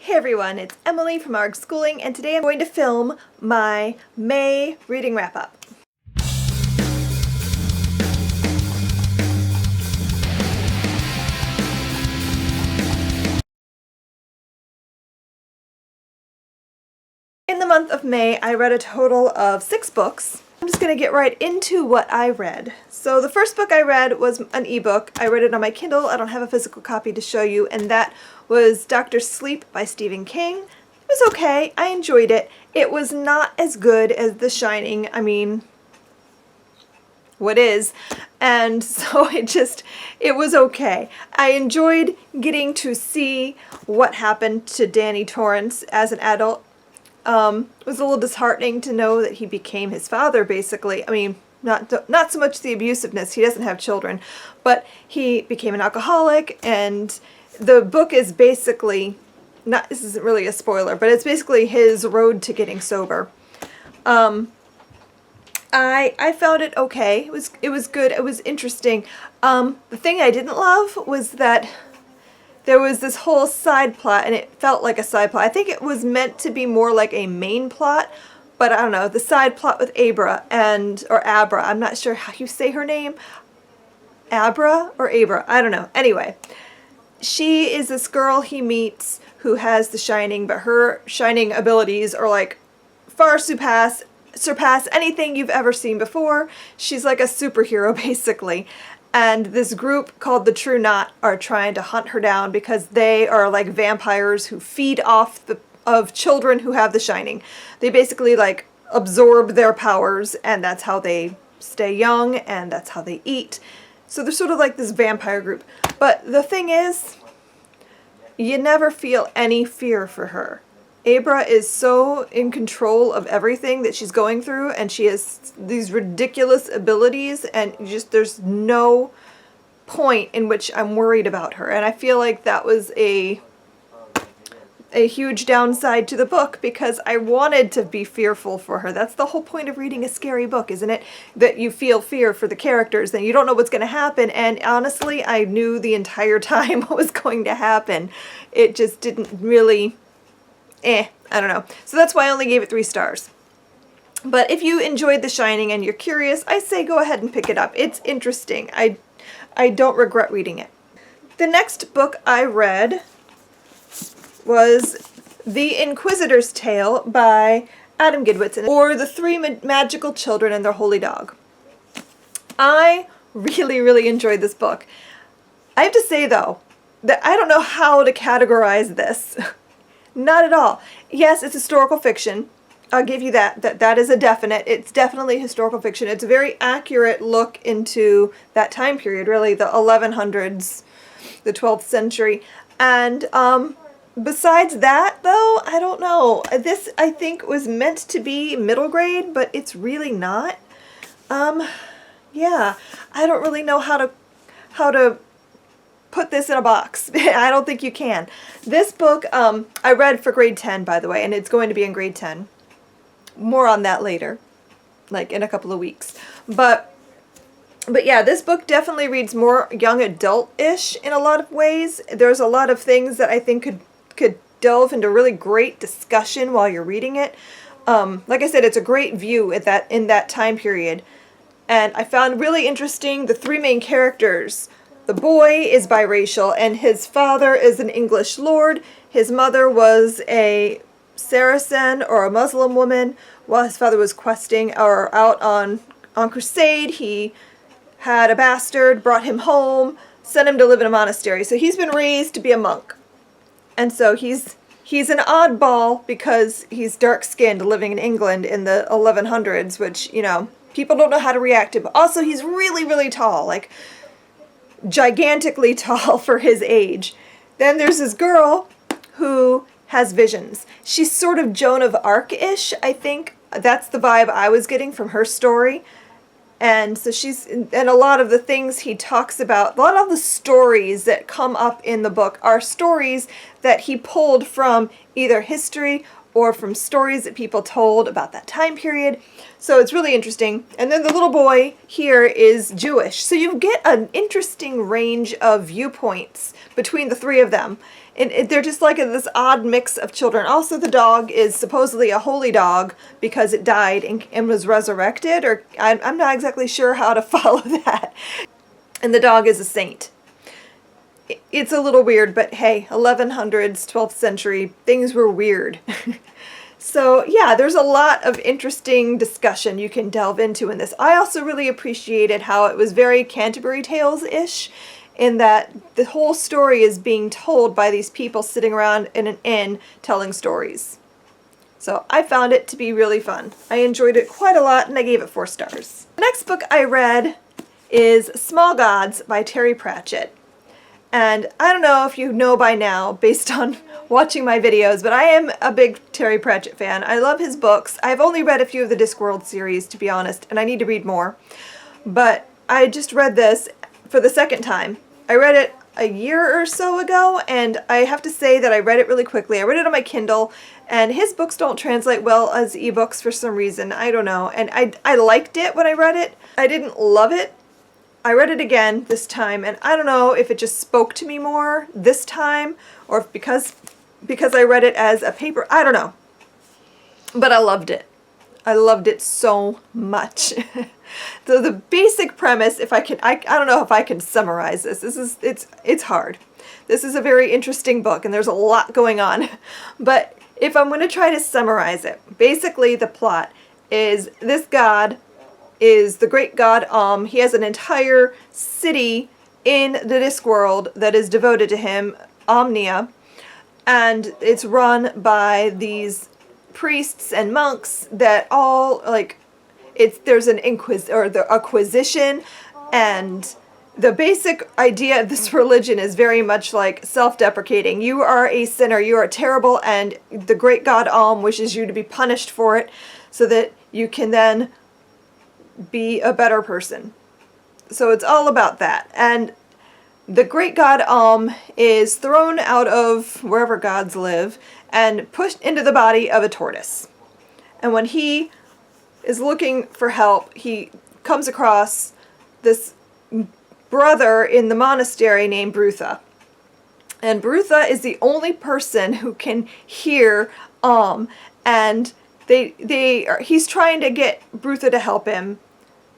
Hey everyone, it's Emily from ARG Schooling, and today I'm going to film my May reading wrap-up. In the month of May, I read a total of 6 books. I'm just going to get right into what I read. So the first book I read was an ebook. I read it on my Kindle. I don't have a physical copy to show you, and that was Dr. Sleep by Stephen King. It was okay. I enjoyed it. It was not as good as The Shining. I mean, what is? And so it was okay. I enjoyed getting to see what happened to Danny Torrance as an adult. It was a little disheartening to know that he became his father, basically. I mean, not so much the abusiveness. He doesn't have children, but he became an alcoholic, and the book is basically, this isn't really a spoiler, but it's basically his road to getting sober. I found it okay. It was good. It was interesting. The thing I didn't love was that there was this whole side plot, and it felt like a side plot. I think it was meant to be more like a main plot, but I don't know, the side plot with Abra, or Abra, I'm not sure how you say her name. Abra or Abra, I don't know. Anyway, she is this girl he meets who has the Shining, but her Shining abilities are like far surpass anything you've ever seen before. She's like a superhero, basically. And this group called the True Knot are trying to hunt her down because they are like vampires who feed off of children who have the Shining. They basically like absorb their powers, and that's how they stay young, and that's how they eat. So they're sort of like this vampire group. But the thing is, you never feel any fear for her. Abra is so in control of everything that she's going through, and she has these ridiculous abilities, and there's no point in which I'm worried about her. And I feel like that was a huge downside to the book, because I wanted to be fearful for her. That's the whole point of reading a scary book, isn't it? That you feel fear for the characters, and you don't know what's going to happen. And honestly, I knew the entire time what was going to happen. It just didn't really... I don't know. So that's why I only gave it 3 stars. But if you enjoyed The Shining and you're curious, I say go ahead and pick it up. It's interesting. I don't regret reading it. The next book I read was The Inquisitions Tale by Adam Gidwitz, or The Three Magical Children and Their Holy Dog. I really, really enjoyed this book. I have to say, though, that I don't know how to categorize this. Not at all. Yes, it's historical fiction. I'll give you that. That is a definite. It's definitely historical fiction. It's a very accurate look into that time period, really, the 1100s, the 12th century. And besides that, though, I don't know. This, I think, was meant to be middle grade, but it's really not. Yeah, I don't really know how to put this in a box. I don't think you can. This book I read for grade 10, by the way, and it's going to be in grade 10. More on that later, like in a couple of weeks. But yeah, this book definitely reads more young adult-ish in a lot of ways. There's a lot of things that I think could delve into really great discussion while you're reading it. Like I said, it's a great view in that time period. And I found really interesting the 3 main characters. The boy is biracial, and his father is an English lord. His mother was a Saracen or a Muslim woman while his father was questing or out on crusade. He had a bastard, brought him home, sent him to live in a monastery. So he's been raised to be a monk. And so he's an oddball because he's dark-skinned, living in England in the 1100s, which, you know, people don't know how to react to. But also he's really, really tall, like gigantically tall for his age. Then there's this girl who has visions. She's sort of Joan of Arc-ish, I think. That's the vibe I was getting from her story. And so and a lot of the things he talks about, a lot of the stories that come up in the book are stories that he pulled from either history or from stories that people told about that time period. So it's really interesting. And then the little boy here is Jewish. So you get an interesting range of viewpoints between the three of them. And they're just like this odd mix of children. Also, the dog is supposedly a holy dog because it died and was resurrected. Or I'm not exactly sure how to follow that. And the dog is a saint. It's a little weird, but hey, 1100s, 12th century, things were weird. So yeah, there's a lot of interesting discussion you can delve into in this. I also really appreciated how it was very Canterbury Tales-ish, in that the whole story is being told by these people sitting around in an inn telling stories. So I found it to be really fun. I enjoyed it quite a lot, and I gave it 4 stars. The next book I read is Small Gods by Terry Pratchett. And I don't know if you know by now, based on watching my videos, but I am a big Terry Pratchett fan. I love his books. I've only read a few of the Discworld series, to be honest, and I need to read more. But I just read this for the second time. I read it a year or so ago, and I have to say that I read it really quickly. I read it on my Kindle, and his books don't translate well as ebooks for some reason. I don't know. And I liked it when I read it. I didn't love it. I read it again this time, and I don't know if it just spoke to me more this time, or if because I read it as a paper. I don't know. But I loved it. I loved it so much. So the basic premise, if I can, I don't know if I can summarize this. It's hard. This is a very interesting book, and there's a lot going on. But if I'm going to try to summarize it, basically the plot is this god is the great god He has an entire city in the Discworld that is devoted to him, Omnia, and it's run by these priests and monks that all, like, there's an Inquisition, and the basic idea of this religion is very much like self-deprecating. You are a sinner, you are terrible, and the great god wishes you to be punished for it so that you can then be a better person. So it's all about that. And the great god is thrown out of wherever gods live and pushed into the body of a tortoise. And when he is looking for help, he comes across this brother in the monastery named Brutha. And Brutha is the only person who can hear and he's trying to get Brutha to help him,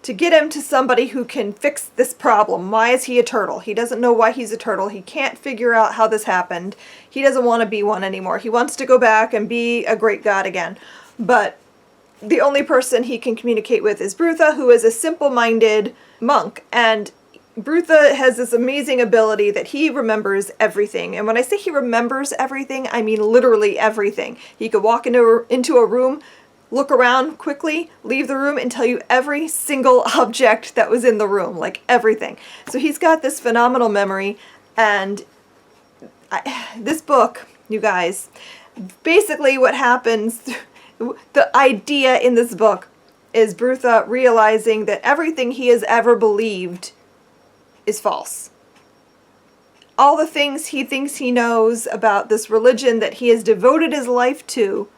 to get him to somebody who can fix this problem. Why is he a turtle? He doesn't know why he's a turtle. He can't figure out how this happened. He doesn't want to be one anymore. He wants to go back and be a great god again. But the only person he can communicate with is Brutha, who is a simple-minded monk. And Brutha has this amazing ability that he remembers everything. And when I say he remembers everything, I mean literally everything. He could walk into a room, look around quickly, leave the room, and tell you every single object that was in the room, like everything. So he's got this phenomenal memory, and this book, you guys, basically what happens, the idea in this book is Brutha realizing that everything he has ever believed is false. All the things he thinks he knows about this religion that he has devoted his life to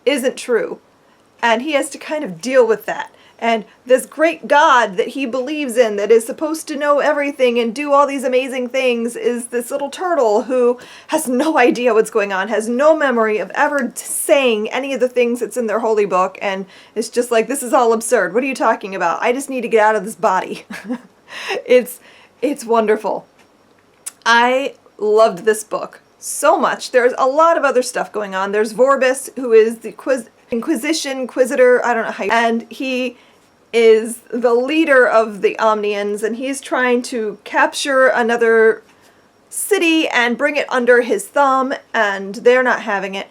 isn't true. And he has to kind of deal with that. And this great god that he believes in, that is supposed to know everything and do all these amazing things, is this little turtle who has no idea what's going on, has no memory of ever saying any of the things that's in their holy book, and it's just like, this is all absurd. What are you talking about? I just need to get out of this body. It's wonderful. I loved this book so much. There's a lot of other stuff going on. There's Vorbis, who is the Inquisitor, I don't know how you, and he is the leader of the Omnians, and he's trying to capture another city and bring it under his thumb, and they're not having it.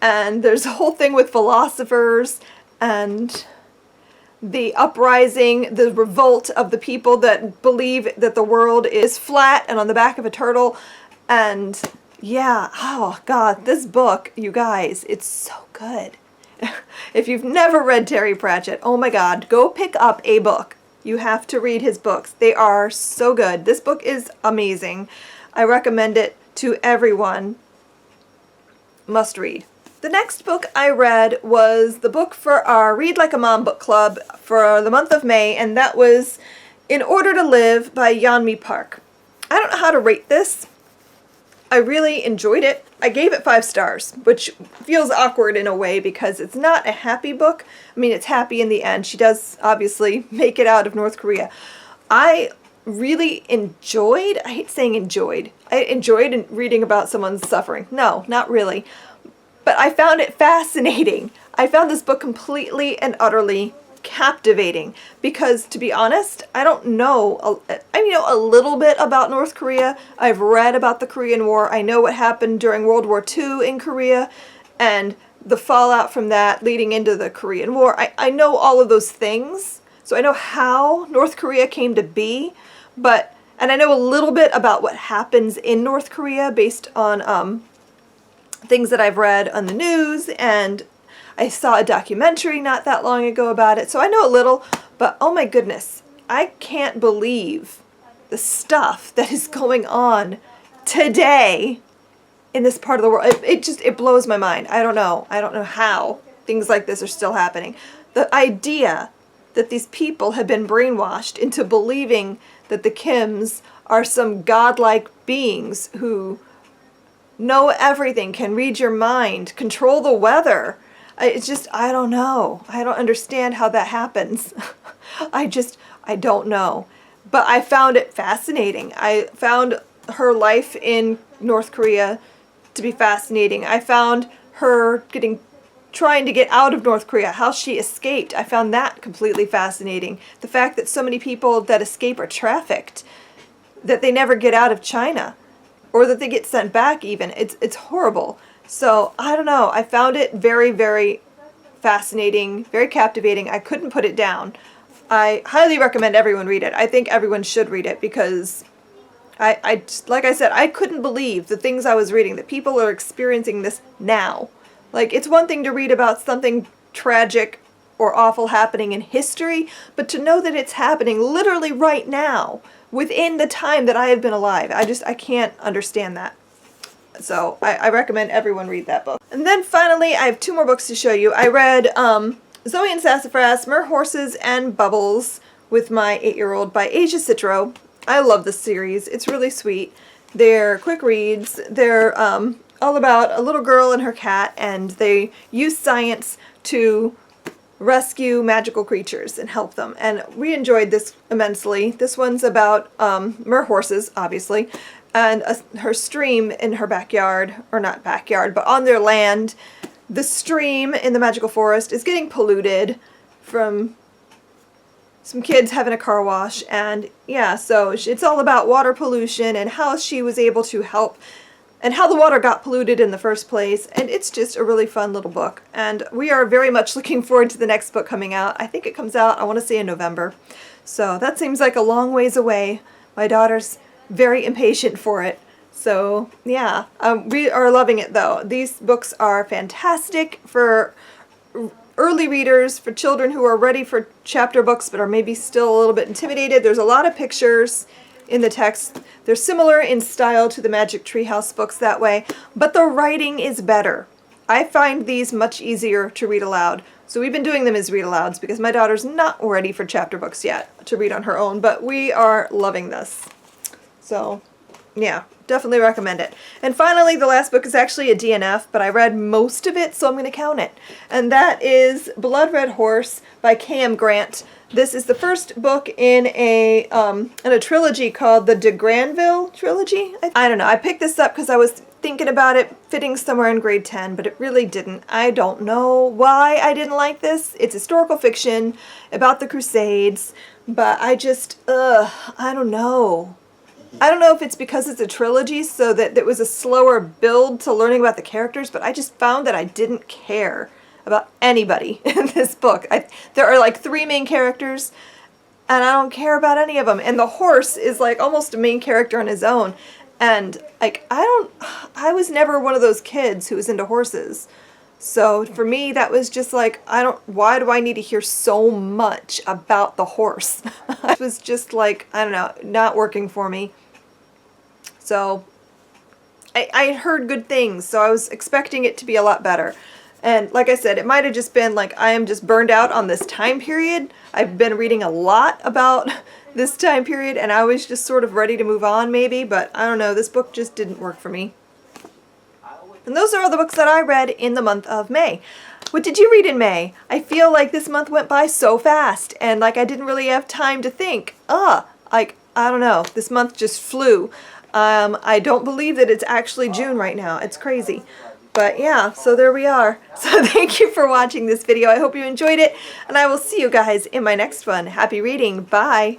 And there's a whole thing with philosophers and the uprising, the revolt of the people that believe that the world is flat and on the back of a turtle. And yeah, oh God, this book, you guys, it's so good. If you've never read Terry Pratchett, oh my God, go pick up a book. You have to read his books. They are so good. This book is amazing. I recommend it to everyone. Must read. The next book I read was the book for our Read Like a Mom book club for the month of May, and that was In Order to Live by Yeonmi Park. I don't know how to rate this. I really enjoyed it. I gave it 5 stars, which feels awkward in a way because it's not a happy book. I mean, it's happy in the end. She does obviously make it out of North Korea. I really enjoyed, I hate saying enjoyed, I enjoyed reading about someone's suffering. No, not really. But I found it fascinating. I found this book completely and utterly captivating because, to be honest, I don't know. I know a little bit about North Korea. I've read about the Korean War. I know what happened during World War II in Korea and the fallout from that leading into the Korean War. I know all of those things. So I know how North Korea came to be, and I know a little bit about what happens in North Korea based on things that I've read on the news, and I saw a documentary not that long ago about it, so I know a little, but oh my goodness, I can't believe the stuff that is going on today in this part of the world. It blows my mind. I don't know how things like this are still happening. The idea that these people have been brainwashed into believing that the Kims are some godlike beings who know everything, can read your mind, control the weather. It's just, I don't know. I don't understand how that happens. I don't know. But I found it fascinating. I found her life in North Korea to be fascinating. I found her trying to get out of North Korea, how she escaped. I found that completely fascinating. The fact that so many people that escape are trafficked, that they never get out of China, or that they get sent back even. It's horrible. So, I don't know. I found it very, very fascinating, very captivating. I couldn't put it down. I highly recommend everyone read it. I think everyone should read it because like I said, I couldn't believe the things I was reading, that people are experiencing this now. Like, it's one thing to read about something tragic or awful happening in history, but to know that it's happening literally right now, within the time that I have been alive. I can't understand that. So I recommend everyone read that book. And then finally, I have 2 more books to show you. I read Zoe and Sassafras, Mer Horses and Bubbles with my 8-year-old by Asia Citro. I love this series. It's really sweet. They're quick reads. They're all about a little girl and her cat, and they use science to rescue magical creatures and help them. And we enjoyed this immensely. This one's about mer horses, obviously, and her stream in her backyard, or not backyard, but on their land. The stream in the magical forest is getting polluted from some kids having a car wash, and yeah, so it's all about water pollution and how she was able to help and how the water got polluted in the first place. And it's just a really fun little book. And we are very much looking forward to the next book coming out. I think it comes out, I want to say, in November. So that seems like a long ways away. My daughter's very impatient for it. So yeah, we are loving it though. These books are fantastic for early readers, for children who are ready for chapter books but are maybe still a little bit intimidated. There's a lot of pictures in the text. They're similar in style to the Magic Treehouse books that way, but the writing is better. I find these much easier to read aloud. So we've been doing them as read-alouds because my daughter's not ready for chapter books yet to read on her own, but we are loving this. So yeah, definitely recommend it. And finally, the last book is actually a DNF, but I read most of it, so I'm going to count it. And that is Blood Red Horse by K.M. Grant. This is the first book in a trilogy called the de Granville trilogy. I don't know. I picked this up because I was thinking about it fitting somewhere in grade 10, but it really didn't. I don't know why I didn't like this. It's historical fiction about the Crusades, but I just, I don't know. I don't know if it's because it's a trilogy, so that there was a slower build to learning about the characters, but I just found that I didn't care about anybody in this book. There are like 3 main characters, and I don't care about any of them. And the horse is like almost a main character on his own. And like, I was never one of those kids who was into horses. So for me, that was just like, why do I need to hear so much about the horse? It was just like, I don't know, not working for me. So I had heard good things, so I was expecting it to be a lot better. And like I said, it might have just been like I am just burned out on this time period. I've been reading a lot about this time period, and I was just sort of ready to move on maybe, but I don't know, this book just didn't work for me. And those are all the books that I read in the month of May. What did you read in May? I feel like this month went by so fast, and like I didn't really have time to think. Like, I don't know, this month just flew. I don't believe that it's actually June right now. It's crazy. But yeah, so there we are. So thank you for watching this video. I hope you enjoyed it, and I will see you guys in my next one. Happy reading. Bye.